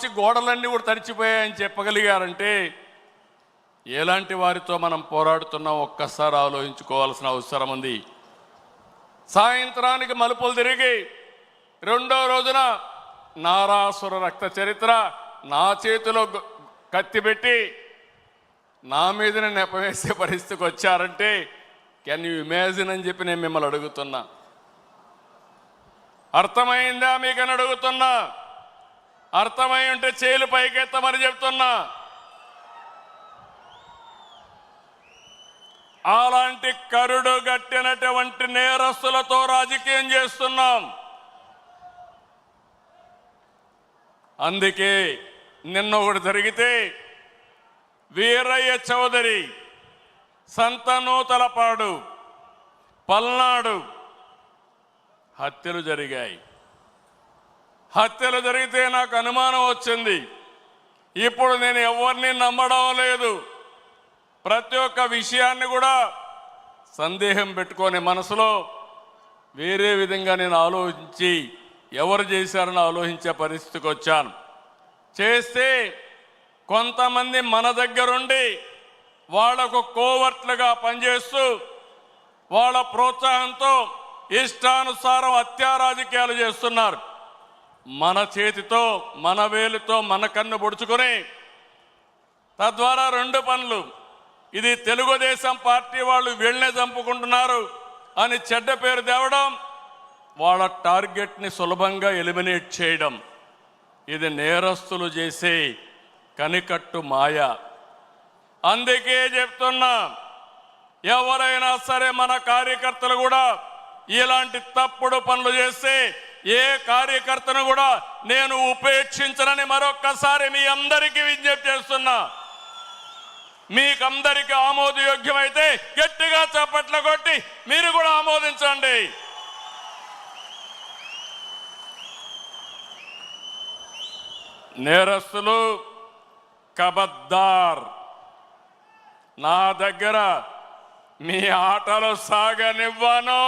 వచ్చి గోడలన్నీ కూడా తడిచిపోయాయని చెప్పగలిగారంటే ఎలాంటి వారితో మనం పోరాడుతున్నాం ఒక్కసారి ఆలోచించుకోవాల్సిన అవసరం ఉంది. సాయంత్రానికి మలుపులు తిరిగి రెండో రోజున నారాసుర రక్త చరిత్ర నా చేతిలో కత్తి పెట్టి నా మీదనే నెపవేసే పరిస్థితికి వచ్చారంటే కెన్ యూ ఇమాజిన్ అని చెప్పి నేను మిమ్మల్ని అడుగుతున్నా. అర్థమైందా మీకని అడుగుతున్నా. అర్థమై ఉంటే చేలు పైకెత్తమని చెప్తున్నా. అలాంటి కరుడు గట్టినటువంటి నేరస్తులతో రాజకీయం చేస్తున్నాం. అందుకే నిన్న ఒకటి జరిగితే వీరయ్య చౌదరి, సంతనూతలపాడు, పల్నాడు హత్యలు జరిగాయి. హత్యలు జరిగితే నాకు అనుమానం వచ్చింది. ఇప్పుడు నేను ఎవరిని నమ్మడం లేదు. ప్రతి ఒక్క విషయాన్ని కూడా సందేహం పెట్టుకొని మనసులో వేరే విధంగా నేను ఆలోచించి ఎవరు చేశారని ఆలోచించే పరిస్థితికి వచ్చాను. చేస్తే కొంతమంది మన దగ్గరుండి వాళ్లకు కోవర్ట్లుగా పనిచేస్తూ వాళ్ళ ప్రోత్సాహంతో ఇష్టానుసారం హత్యా రాజకీయాలు చేస్తున్నారు. మన చేతితో మన వేలుతో మన కన్ను పొడుచుకొని తద్వారా రెండు పనులు, ఇది తెలుగుదేశం పార్టీ వాళ్ళు వీళ్ళనే చంపుకుంటున్నారు అని చెడ్డ పేరు తేవడం, వాళ్ళ టార్గెట్ని సులభంగా ఎలిమినేట్ చేయడం, ఇది నేరస్తులు చేసే కనికట్టు మాయ. అందుకే చెప్తున్నా, ఎవరైనా సరే మన కార్యకర్తలు కూడా ఇలాంటి తప్పుడు పనులు చేస్తే ఏ కార్యకర్తను కూడా నేను ఉపేక్షించనని మరొక్కసారి మీ అందరికీ విజ్ఞప్తి చేస్తున్నా. మీకందరికీ ఆమోదయోగ్యమైతే గట్టిగా చప్పట్లు కొట్టి మీరు కూడా ఆమోదించండి. నేరస్తులు కబద్దార్, నా దగ్గర మీ ఆటలు సాగనివ్వను.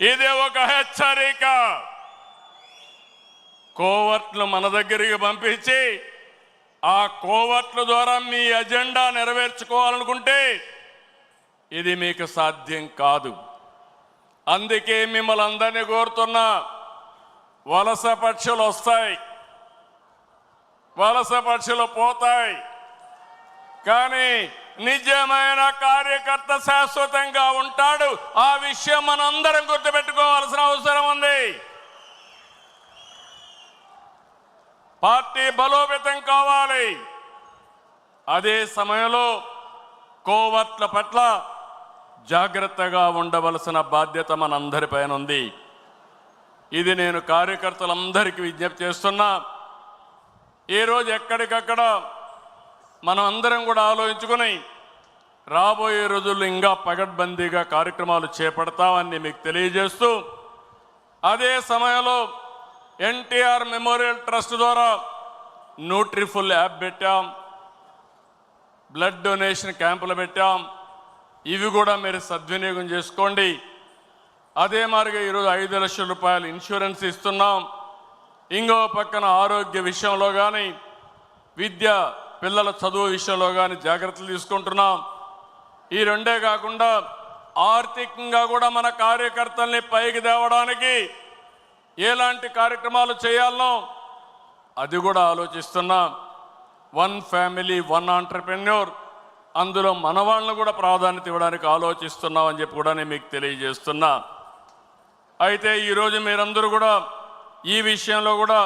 ఇది ఒక హెచ్చరిక. కోవర్ట్లు మన దగ్గరికి పంపించి ఆ కోవర్ట్ల ద్వారా మీ ఎజెండా నెరవేర్చుకోవాలనుకుంటే ఇది మీకు సాధ్యం కాదు. అందుకే మిమ్మల్ని అందరినీ కోరుతున్నా, వలస పక్షులు వస్తాయి, వలస పక్షులు పోతాయి, కానీ నిజమైన కార్యకర్త శాశ్వతంగా ఉంటాడు. ఆ విషయం మనందరం గుర్తుపెట్టుకోవాల్సిన అవసరం ఉంది. పార్టీ బలోపేతం కావాలి. అదే సమయంలో కోవర్ట్ల పట్ల జాగ్రత్తగా ఉండవలసిన బాధ్యత మనందరిపైన ఉంది. ఇది నేను కార్యకర్తలందరికీ విజ్ఞప్తి చేస్తున్నా. ఈరోజు ఎక్కడికక్కడ మనం అందరం కూడా ఆలోచించుకుని రాబోయే రోజుల్లో ఇంకా పగడ్బందీగా కార్యక్రమాలు చేపడతామని మీకు తెలియజేస్తూ, అదే సమయంలో ఎన్టీఆర్ మెమోరియల్ ట్రస్ట్ ద్వారా న్యూట్రిఫుల్ యాప్ పెట్టాం, బ్లడ్ డొనేషన్ క్యాంపులు పెట్టాం. ఇవి కూడా మీరు సద్వినియోగం చేసుకోండి. అదే మాదిరిగా ఈరోజు 5 లక్షల రూపాయలు ఇన్సూరెన్స్ ఇస్తున్నాం. ఇంకో పక్కన ఆరోగ్య విషయంలో కానీ, విద్య పిల్లల చదువు విషయంలో కానీ జాగ్రత్తలు తీసుకుంటున్నాం. ఈ రెండే కాకుండా ఆర్థికంగా కూడా మన కార్యకర్తల్ని పైకి తేవడానికి ఎలాంటి కార్యక్రమాలు చేయాలనో అది కూడా ఆలోచిస్తున్నాం. 1 ఫ్యామిలీ 1 ఆంటర్‌ప్రెన్యూర్, అందులో మన వాళ్ళను కూడా ప్రాధాన్యత ఇవ్వడానికి ఆలోచిస్తున్నాం అని చెప్పి కూడా నేను మీకు తెలియజేస్తున్నా. అయితే ఈరోజు మీరందరూ కూడా ఈ విషయంలో కూడా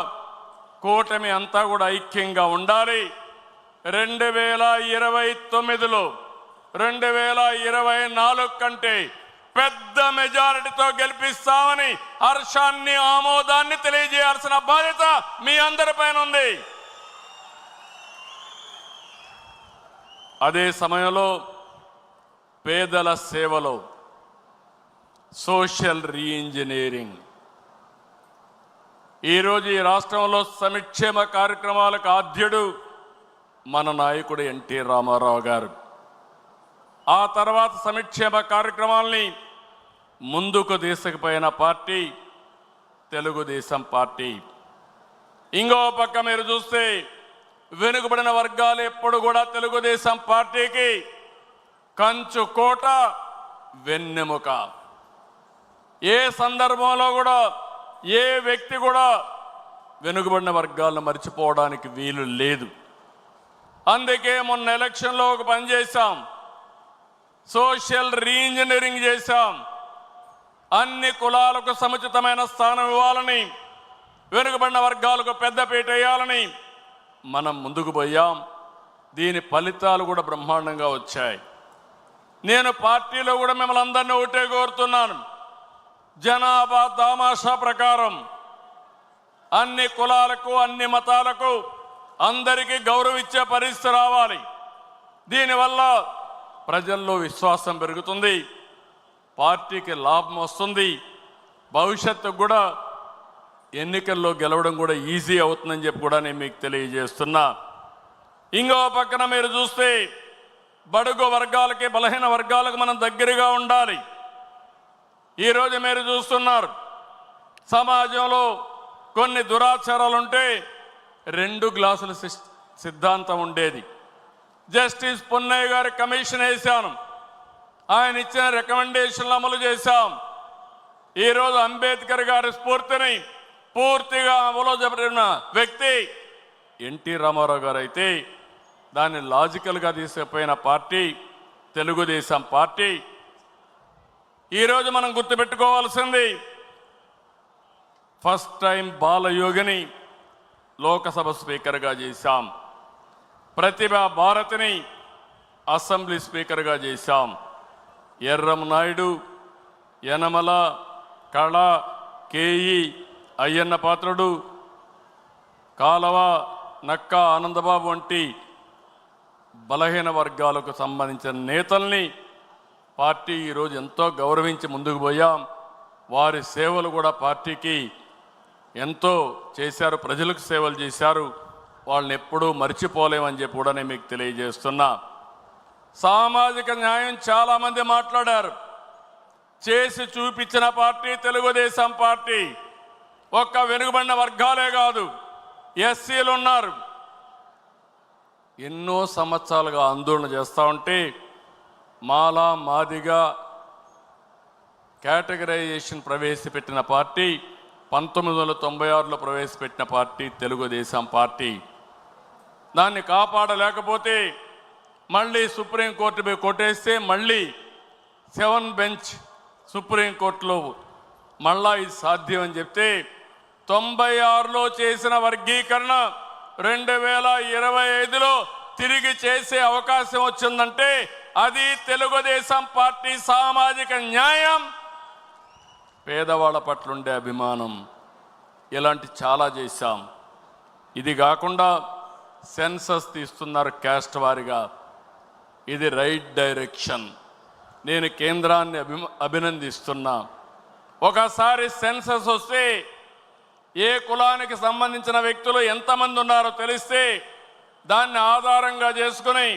కూటమి అంతా కూడా ఐక్యంగా ఉండాలి. 2029లో 2024 కంటే పెద్ద మెజారిటీతో గెలిపిస్తామని హర్షాన్ని ఆమోదాన్ని తెలియజేయాల్సిన బాధ్యత మీ అందరిపైన ఉంది. అదే సమయంలో పేదల సేవలో సోషల్ రీఇంజనీరింగ్, ఈరోజు ఈ రాష్ట్రంలో సంక్షేమ కార్యక్రమాలకు ఆద్యుడు మన నాయకుడు ఎన్టీ రామారావు గారు. ఆ తర్వాత సంక్షేమ కార్యక్రమాల్ని ముందుకు తీసుకుపోయిన పార్టీ తెలుగుదేశం పార్టీ. ఇంకో పక్క మీరు చూస్తే వెనుకబడిన వర్గాలు ఎప్పుడు కూడా తెలుగుదేశం పార్టీకి కంచు కోట, వెన్నెముక. ఏ సందర్భంలో కూడా ఏ వ్యక్తి కూడా వెనుకబడిన వర్గాలను మర్చిపోవడానికి వీలు లేదు. అందుకే మొన్న ఎలక్షన్లో ఒక పని చేశాం, సోషల్ రీఇంజనీరింగ్ చేశాం. అన్ని కులాలకు సముచితమైన స్థానం ఇవ్వాలని, వెనుకబడిన వర్గాలకు పెద్దపీట వేయాలని మనం ముందుకు పోయాం. దీని ఫలితాలు కూడా బ్రహ్మాండంగా వచ్చాయి. నేను పార్టీలో కూడా మిమ్మల్ని అందరినీ ఒకటే కోరుతున్నాను, జనాభా దామాషా ప్రకారం అన్ని కులాలకు, అన్ని మతాలకు అందరికీ గౌరవం ఇచ్చే పరిస్థితి రావాలి. దీనివల్ల ప్రజల్లో విశ్వాసం పెరుగుతుంది, పార్టీకి లాభం వస్తుంది, భవిష్యత్తుకు కూడా ఎన్నికల్లో గెలవడం కూడా ఈజీ అవుతుందని చెప్పి కూడా నేను మీకు తెలియజేస్తున్నా. ఇంకో పక్కన మీరు చూస్తే బడుగు వర్గాలకి, బలహీన వర్గాలకు మనం దగ్గరగా ఉండాలి. ఈరోజు మీరు చూస్తున్నారు, సమాజంలో కొన్ని దురాచారాలుంటే 2 గ్లాసుల సిద్ధాంతం ఉండేది. జస్టిస్ పున్నయ్య గారి కమిషన్ వేశాను, ఆయన ఇచ్చిన రికమెండేషన్లు అమలు చేశాం. ఈరోజు అంబేద్కర్ గారి స్ఫూర్తిని పూర్తిగా అమలు జరిపిన వ్యక్తి ఎన్టీ రామారావు గారు అయితే దాన్ని లాజికల్గా తీసుకుపోయిన పార్టీ తెలుగుదేశం పార్టీ. ఈరోజు మనం గుర్తుపెట్టుకోవాల్సింది, ఫస్ట్ టైం బాలయోగిని లోకసభ స్పీకర్గా చేశాం, ప్రతిభా భారతిని అసెంబ్లీ స్పీకర్గా చేశాం, ఎర్రం నాయుడు, యనమల, కళ, కేఈ, అయ్యన్న పాత్రుడు, కాలవ, నక్క ఆనందబాబు వంటి బలహీన వర్గాలకు సంబంధించిన నేతల్ని పార్టీ ఈరోజు ఎంతో గౌరవించి ముందుకు పోయాం. వారి సేవలు కూడా పార్టీకి ఎంతో చేశారు, ప్రజలకు సేవలు చేశారు. వాళ్ళని ఎప్పుడూ మర్చిపోలేమని చెప్పి కూడా నేను మీకు తెలియజేస్తున్నా. సామాజిక న్యాయం చాలామంది మాట్లాడారు, చేసి చూపించిన పార్టీ తెలుగుదేశం పార్టీ. ఒక్క వెనుకబడిన వర్గాలే కాదు, ఎస్సీలు ఉన్నారు. ఎన్నో సంవత్సరాలుగా ఆందోళన చేస్తూ ఉంటే మాలా మాదిగా కేటగరైజేషన్ ప్రవేశపెట్టిన పార్టీ 1996లో ప్రవేశపెట్టిన పార్టీ తెలుగుదేశం పార్టీ. దాన్ని కాపాడలేకపోతే మళ్ళీ సుప్రీంకోర్టు పోయి కొట్టేస్తే మళ్ళీ 7 బెంచ్ సుప్రీంకోర్టులో మళ్ళా ఇది సాధ్యం అని చెప్తే 96లో చేసిన వర్గీకరణ 2025లో తిరిగి చేసే అవకాశం వచ్చిందంటే అది తెలుగుదేశం పార్టీ సామాజిక న్యాయం, పేదవాళ్ళ పట్ల ఉండే అభిమానం. ఇలాంటి చాలా చేశాం. ఇది కాకుండా సెన్సస్ తీస్తున్నారు క్యాస్ట్ వారిగా, ఇది రైట్ డైరెక్షన్. నేను కేంద్రాన్ని అభినందిస్తున్నా. ఒకసారి సెన్సస్ వస్తే ఏ కులానికి సంబంధించిన వ్యక్తులు ఎంతమంది ఉన్నారో తెలిస్తే దాన్ని ఆధారంగా చేసుకుని